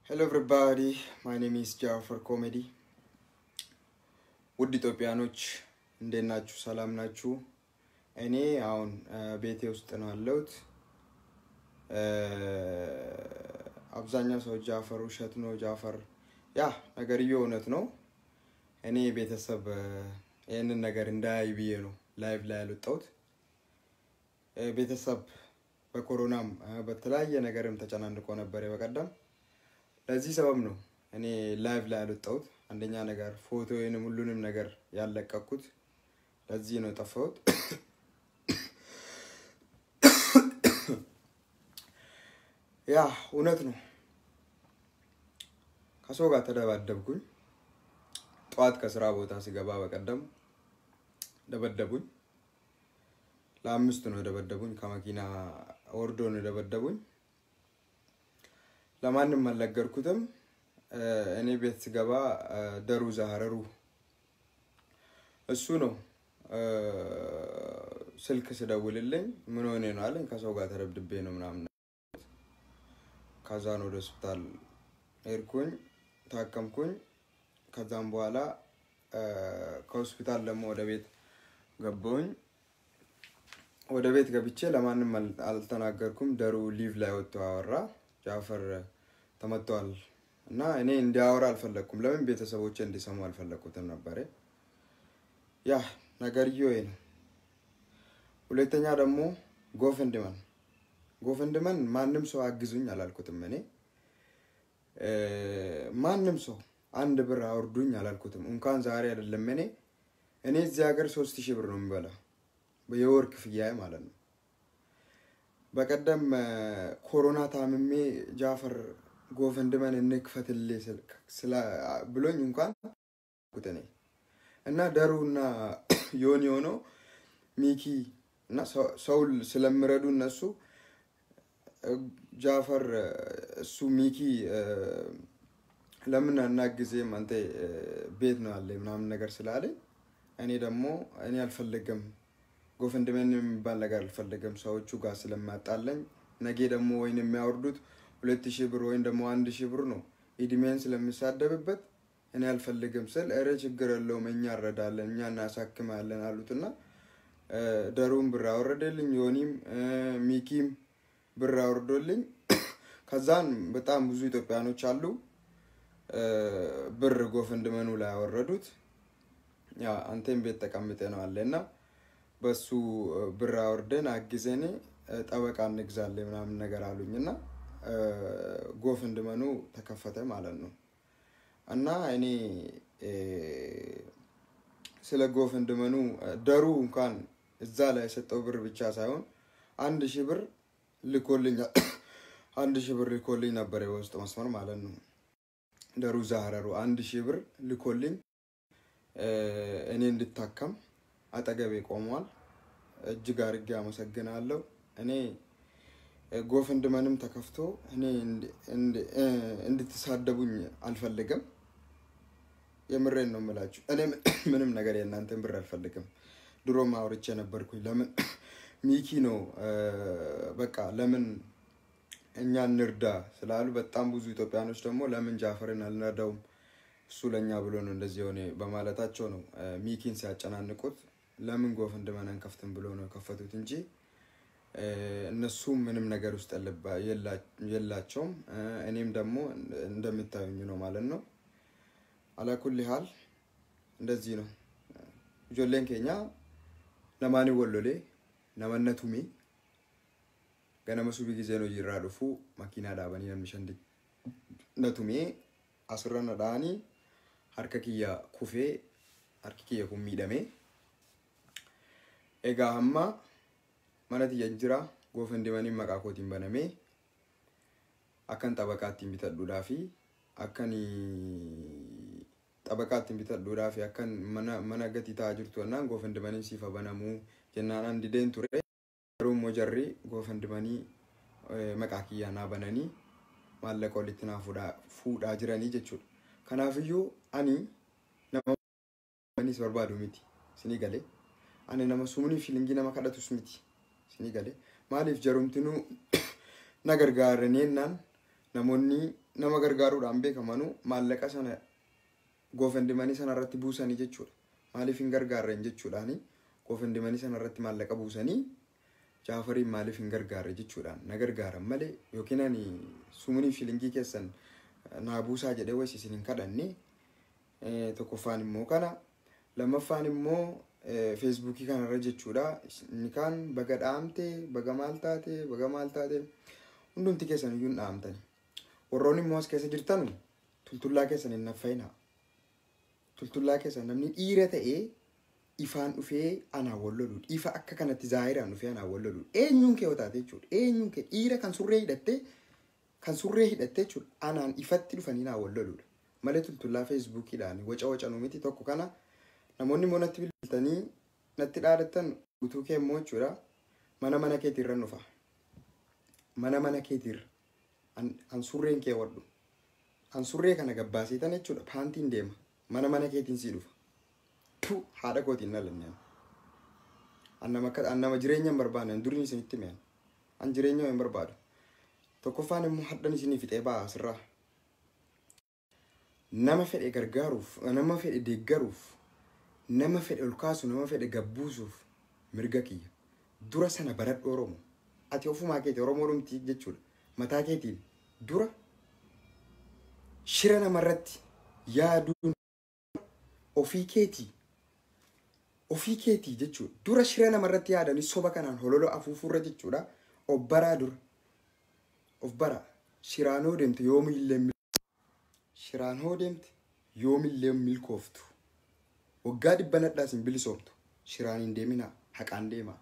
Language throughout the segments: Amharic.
Hello everybody, my name is Jafar Comedy. ውድ ኢትዮጵያኖች እንዴት ናችሁ? ሰላም ናችሁ? እኔ አሁን ቤቴ ውስጥ ነው ያለሁት። አብዛኛው ሰው ጃፈር ውሸት ነው ጃፈር ያ ነገርዬው እውነት ነው። እኔ ቤተሰብ ይሄንን ነገር እንዳያይ ብዬ ነው ላይቭ ላይ ያልወጣሁት። ቤተሰብ በኮሮናም በተለያየ ነገርም ተጨናንቆ ነበር በቀደም። ለዚህ ሰበብ ነው እኔ ላይቭ ላይ ያልወጣሁት። አንደኛ ነገር ፎቶዬንም ሁሉንም ነገር ያለቀኩት ለዚህ ነው ጠፋሁት። ያ እውነት ነው። ከሰው ጋር ተደባደብኩኝ። ጧት ከስራ ቦታ ሲገባ በቀደም ደበደቡኝ። ለአምስት ነው ደበደቡኝ። ከመኪና ወርዶ ነው ደበደቡኝ። ለማንም አልነገርኩትም። እኔ ቤት ስገባ ደሩ ዛሃረሩ እሱ ነው ስልክ ስደውልልኝ ምን ሆነ ነው አለኝ። ከሰው ጋር ተደብድቤ ነው ምናምን። ከዛ ነው ወደ ሆስፒታል ሄድኩኝ፣ ታከምኩኝ። ከዛም በኋላ ከሆስፒታል ደግሞ ወደ ቤት ገባሁኝ። ወደ ቤት ገብቼ ለማንም አልተናገርኩም። ደሩ ሊቭ ላይ ወጥቶ አወራ። ጃፈር ተመቷል እና እኔ እንዲያወራ አልፈለኩም። ለምን ቤተሰቦቼ እንዲሰሙ አልፈለኩትም ነበር። ያ ነገርዬው ይሄ ነው። ሁለተኛ ደግሞ ጎፈንድመን ማንም ሰው አግዙኝ አላልኩትም። እኔ ማንም ሰው አንድ ብር አውርዱኝ አላልኩትም። እንኳን ዛሬ አይደለም እኔ እዚህ ሀገር 3000 ብር ነው የምበላ በየወር ክፍያዬ ማለት ነው። በቀደም ኮሮና ታምሜ ጃፈር ጎፈንድመን እንክፈትልኝ ስለ ብሎኝ እንኳን ኩተኔ እና ደሩና ዮኒ ሆኖ ሚኪ እና ሰው ስለምረዱ እነሱ ጃፈር እሱ ሚኪ ለምን አናግዜም አንተ ቤት ነው አለ ምናምን ነገር ስላለኝ እኔ ደግሞ እኔ አልፈልግም ጎፈንድመን የሚባል ነገር አልፈልግም። ሰዎቹ ጋር ስለማጣለኝ ነገ ደግሞ ወይን የሚያወርዱት 2000 ብር ወይን ደግሞ 1000 ብር ነው ኢድሜን ስለሚሳደብበት እኔ አልፈልግም ስል እረ ችግር የለውም እኛ እንረዳለን እኛ እናሳክማለን አሉትና ደሩም ብር አወረደልኝ። ዮኒም ሚኪም ብር አወርዶልኝ። ከዛን በጣም ብዙ ኢትዮጵያኖች አሉ ብር ጎፈንድመኑ ላይ አወረዱት። ያ አንተም ቤት ተቀምጠ ነው አለና በሱ ብር አወርደን አግዘኔ ጠበቃ እንግዛለን ምናምን ነገር አሉኝና ጎፈንድመኑ ተከፈተ ማለት ነው። እና እኔ ስለ ጎፈንድመኑ ደሩ እንኳን እዛ ላይ ሰጠው ብር ብቻ ሳይሆን 1000 ብር ልኮልኝ 1000 ብር ልኮልኝ ነበር የውስጥ መስመር ማለት ነው። ደሩ ዛሃረሩ 1000 ብር ልኮልኝ እኔ እንድታከም አጠገቤ ቆሟል። እጅግ አድርጌ አመሰግናለሁ። እኔ ጎፈንድመንም ተከፍቶ እኔ እንድትሳደቡኝ አልፈልግም። የምሬን ነው የምላችሁ። እኔ ምንም ነገር የእናንተን ብር አልፈልግም። ድሮም አውርቼ ነበርኩኝ። ለምን ሚኪ ነው በቃ ለምን እኛ እንርዳ ስላሉ በጣም ብዙ ኢትዮጵያኖች ደግሞ ለምን ጃፈርን አልነዳውም እሱ ለኛ ብሎ ነው እንደዚህ ሆነ በማለታቸው ነው ሚኪን ሲያጨናንቁት ለምን ጎፈንድመንን ከፍተን ብሎ ነው ከፈቱት እንጂ እነሱ ምንም ነገር ውስጥ የላቸውም። እኔም ደግሞ እንደምታዩኝ ነው ማለት ነው። አላኩል ሐል እንደዚህ ነው። ጆሌን ኬኛ ለማኒ ወሎሌ ለማነቱሚ ገነመሱ ቢጊዜ ነው ይራዱፉ ማኪና ዳባኒ ለምሸንዲ ነቱሚ አስረና ዳኒ harkakiya kufe harkikiya kumidame ega hamma manati yajira gofendimani maqakotin baname akan tabaqatin bitaddudafi akani tabaqatin bitaddudafi akan mana gati taajirtonna gofendimani sifa banamu jennanan diden ture rum mojarri gofendimani maqakiya na banani mallaqo litina fuda jirani jechuudha. Kanaafiyyu ani nama manis barbaadu miti sini gale ani nama sumuni filingi nama kadhatus miti sini gale maaliif jarumtinu nagargaaranii naan namoonni nama gargaaruudhaan beekamanu maallaqa sana goofendimanii sana irratti buusanii jechuudha. Maaliif hin gargaarren jechuudhaani goofendimanii sana irratti maallaqa buusanii Jaafariin maaliif hin gargaarre jechuudhaan na gargaaran malee yookiin ani sumunii shilingii keessan naa buusaa jedhee wayis isin hin kadhanne. Tokkoffaan immoo kana lammaffaan immoo Facebookii kanarra jechuudha. Inni kaan baga dhaamte baga maal taate hundumti keessan iyyuu dhaamtani. Warroonni immoo as keessa jirtan tultullaa keessan hin naffayina. Tultullaa keessan namni dhiira ta'ee ifaan dhufee anaa wallolu ifa akka kanatti zaahiraan dhufee anaa wallolu eenyuun kee taate jechuudha. Eenyuun kee dhiira kan surree hidhattee jechuudha. Anaan ifatti dhufanii naa walloludha. Malee tultullaa Facebookiidhaan waca nu miti tokko kana namoonni immoo natti bilbiltanii natti dhaadatan utuu kee immoo jechuudha. Mana keetiirra nufa. Mana keetiirra an surreen kee wadhu. An surree kana gabbaasiitan jechuudha. Paantiin deema. Mana keetiin sii dhufa. Haadha kootiin nalanneen. Annama jireenya hin barbaanne durii isinitti meen. An jireenya hin barbaadu. Tokkoffaan immoo hadhan isinii fixee ba'a asirraa. Nama fedhe gargaaruuf, nama fedhe deeggaruuf, nama fedhe ol kaasu, nama fedhe gabbuusuuf mirga kiyya. Dura sana baradhu Oromoo. Ati ofumaa keetii Oromoo dhumti jechuudha. Mataa keetiin dura shira namarratti yaaduun ofii keetii jechuudha. Dura shira namarratti yaadanii soba kanaan hololo afuufurra jechuudha. Of baraa dura. Of baraa. Shiraanoo deemte yoomillee milkooftu. Waggaa 100 hin bilisoomtu. Shiraan hin deemina. Haqaan deema.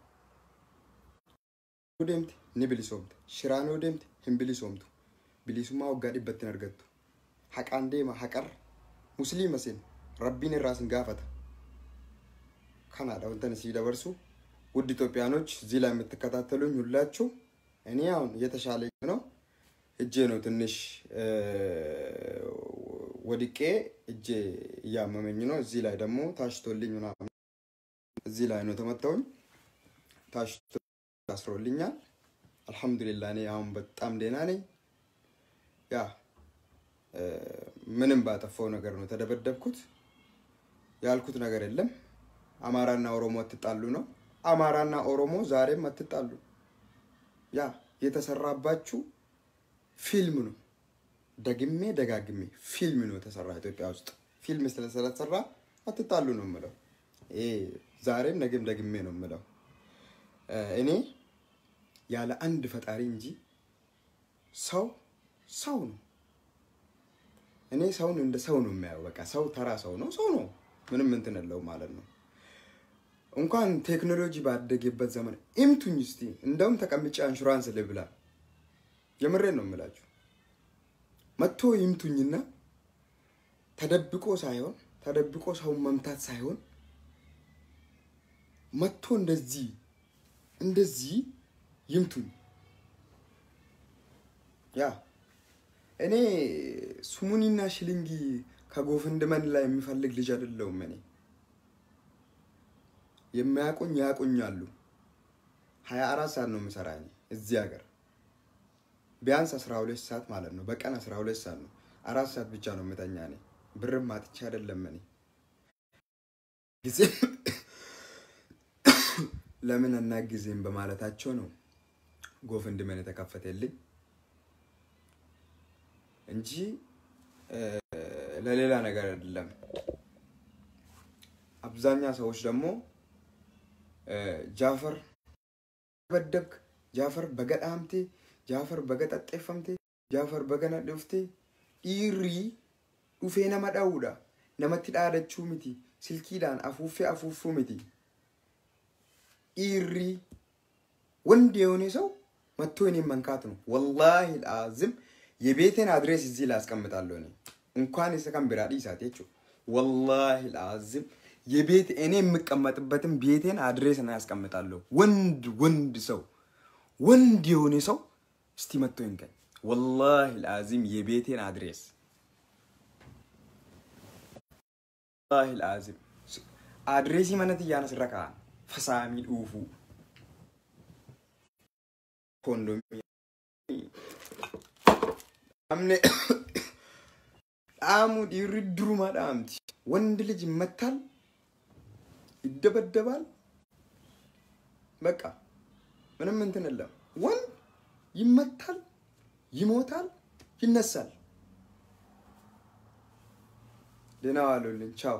Deemte ni bilisoomte. Shiraanoo deemte hin bilisoomtu. Bilisummaa waggaa 100 hin argattu. Haqaan deema. Haqarra. Musliima sin rabbiin irraa sin gaafata. Kanaadha wantan isii dabarsu. ውድ ኢትዮጵያኖች እዚህ ላይ የምትከታተሉኝ ሁላችሁ እኔ አሁን እየተሻለኝ ነው እጄ ነው ትንሽ ወድቄ እጄ እያመመኝ ነው እዚህ ላይ ደግሞ ታሽቶልኝ ምናምን እዚህ ላይ ነው ተመታውኝ ታሽቶ ታስሮልኛል አልহামዱሊላህ እኔ አሁን በጣም ደህና ነኝ ያ ምንም ባጠፋው ነገር ነው ተደበደብኩት ያልኩት ነገር የለም አማራና ኦሮሞ አትጣሉ ነው አማራና ኦሮሞ ዛሬም አትጣሉ ያ የተሰራባችሁ ፊልም ነው ደግሜ ደጋግሜ ፊልም ነው ተሰራ ኢትዮጵያ ውስጥ ፊልም ስለተሰራ አትጣሉ ነው ማለት ዛሬም ነገም ደግሜ ነው ማለት እኔ ያለ አንድ ፈጣሪ እንጂ ሰው ነው እኔ ሰውን እንደ ሰው ነው የሚያየው በቃ ሰው ተራ ሰው ነው ምንም እንትን ነው ማለት ነው እንኳን ቴክኖሎጂ ባደገበት ዘመን ኢምቱኝ እስቲ እንደውም ተቀምጬ ኢንሹራንስ ልብላ የምሬን ነው የምላችሁ መጥቶ ይምቱኝና ተደብቆ ሰው መምታት ሳይሆን መጥቶ እንደዚህ ይምቱኝ ያ እኔ ሱሙኒና ሽሊንጊ ከጎፈንድመን ላይ የሚፈልግ ልጅ አይደለም እኔ የሚያቆኝ ያቆኛሉ 24 ሰዓት ነው የምሰራኝ እዚህ ሀገር ቢያንስ 12 ሰዓት ማለት ነው በቀን 12 ሰዓት ነው 4 ሰዓት ብቻ ነው የምተኛ እኔ ብርም ማጥቻ አይደለም እኔ ጊዜ ለምን እናግዜም በማለታቸው ነው ጎፈንድመን ተከፈተልኝ እንጂ ለሌላ ነገር አይደለም አብዛኛው ሰዎች ደግሞ ጃፈር በደብክ ጃፈር በገዳምቴ ጃፈር በገጠጠፈምቴ ጃፈር በገነደፍቴ ኢሪ ኡፌና ማዳውዳ ነመት ዳደቹ ሚቲ ስልኪዳን አፉፉ ሚቲ ኢሪ ወንድ የሆነ ሰው መጥቶ እኔን መንካት ነው والله العظيم የቤቴን አድሬስ እዚህ ላስቀምጣለሁ እኔ እንኳን የሰከም ብራዲ ሳቴቹ والله العظيم የቤት እኔ የምቀመጥበትን ቤቴን አድሬስ እና ያስቀምጣለሁ ወንድ ሰው ወንድ የሆነ ሰው እስቲ መጥቶ ይንገኝ والله العظيم የቤቴን አድሬስ والله العظيم አድሬሲ ማለት ያነስረካ ፈሳሚ ኡፉ ኮንዶም አምኔ ዳአሙ ዲሪድሩ ማዳምቲ ወንድ ልጅ ይመታል ይደበደባል በቃ ምንም እንትን የለም ወንድ ይመታል ይሞታል ይነሳል ደህና ዋሉልኝ ቻው